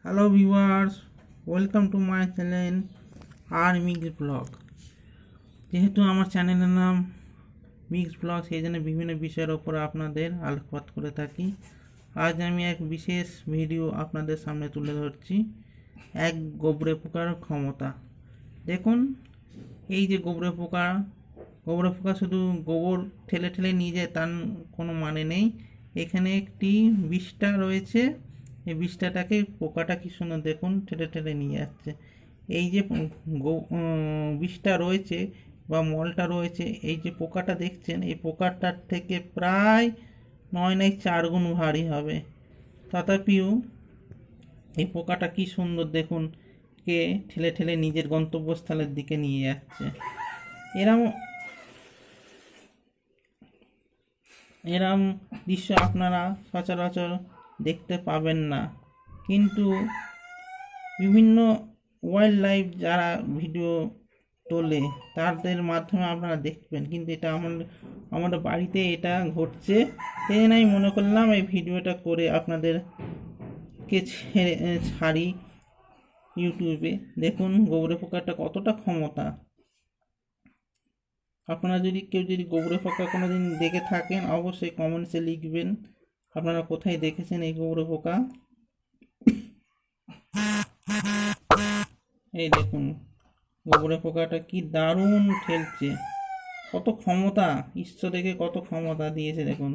Hello viewers, welcome to my channel আর mix blog. যেহেতু আমার চ্যানেলের নাম মিক্স ব্লগ, সেই জন্য বিভিন্ন বিষয়ের ওপর আপনাদের আলোকপাত করে থাকি। আজ আমি এক বিশেষ ভিডিও আপনাদের সামনে তুলে ধরছি, এক গোবরে পোকার ক্ষমতা। দেখুন, এই যে গোবরে পোকা শুধু গোবর ঠেলে ঠেলে নিয়ে যায় তার কোনো মানে নেই। এখানে একটি বিষ্ঠা রয়েছে, এই বিষ্ঠাটাকে পোকাটা কি সুন্দর দেখুন ঠেলে ঠেলে নিয়ে যাচ্ছে। এই যে বিষ্ঠা রয়েছে বা মলটা রয়েছে, এই যে পোকাটা দেখছেন, এই পোকাটার থেকে প্রায় 9 গুণ ভারী হবে। তথাপিও এই পোকাটা কি সুন্দর দেখুন, কে ঠেলে ঠেলে নিজের গন্তব্যস্থলের দিকে নিয়ে যাচ্ছে। এরম দৃশ্য আপনারা সচরাচর দেখতে পাবেন না, কিন্তু বিভিন্ন ওয়াইল্ড লাইফ যারা ভিডিও তোলে তাদের মাধ্যমে আপনারা দেখবেন। কিন্তু এটা আমাদের বাড়িতে এটা ঘটছে, সেই জন্য আমি মনে করলাম এই ভিডিওটা করে আপনাদেরকে ছাড়ি ইউটিউবে। দেখুন গোবরে পোকাটা কতটা ক্ষমতা। আপনারা কেউ যদি গোবরে পোকা কোনো দিন দেখে থাকেন, অবশ্যই কমেন্টসে লিখবেন আপনারা কোথায় দেখেছেন এই গোবরে পোকা। এই দেখুন গোবরে পোকাটা কি দারুণ ঠেলছে, কত ক্ষমতা, ঈশ্বর দেখে কত ক্ষমতা দিয়েছে দেখুন।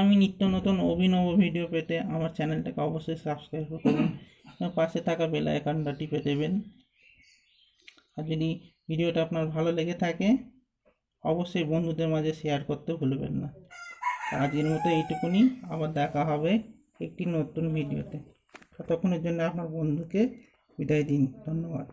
আমি নিত্য নতুন অভিনব ভিডিও পেতে আমার চ্যানেলটাকে অবশ্যই সাবস্ক্রাইব করুন, পাশে থাকা বেল আইকনটা টিপে দেবেন। আর যদি ভিডিওটা আপনার ভালো লেগে থাকে অবশ্যই বন্ধুদের মাঝে শেয়ার করতে ভুলবেন না। আজকের মতো এইটুকুনি, আবার দেখা হবে একটি নতুন ভিডিওতে। ততক্ষণের জন্য আপনার বন্ধুকে বিদায় দিন। ধন্যবাদ।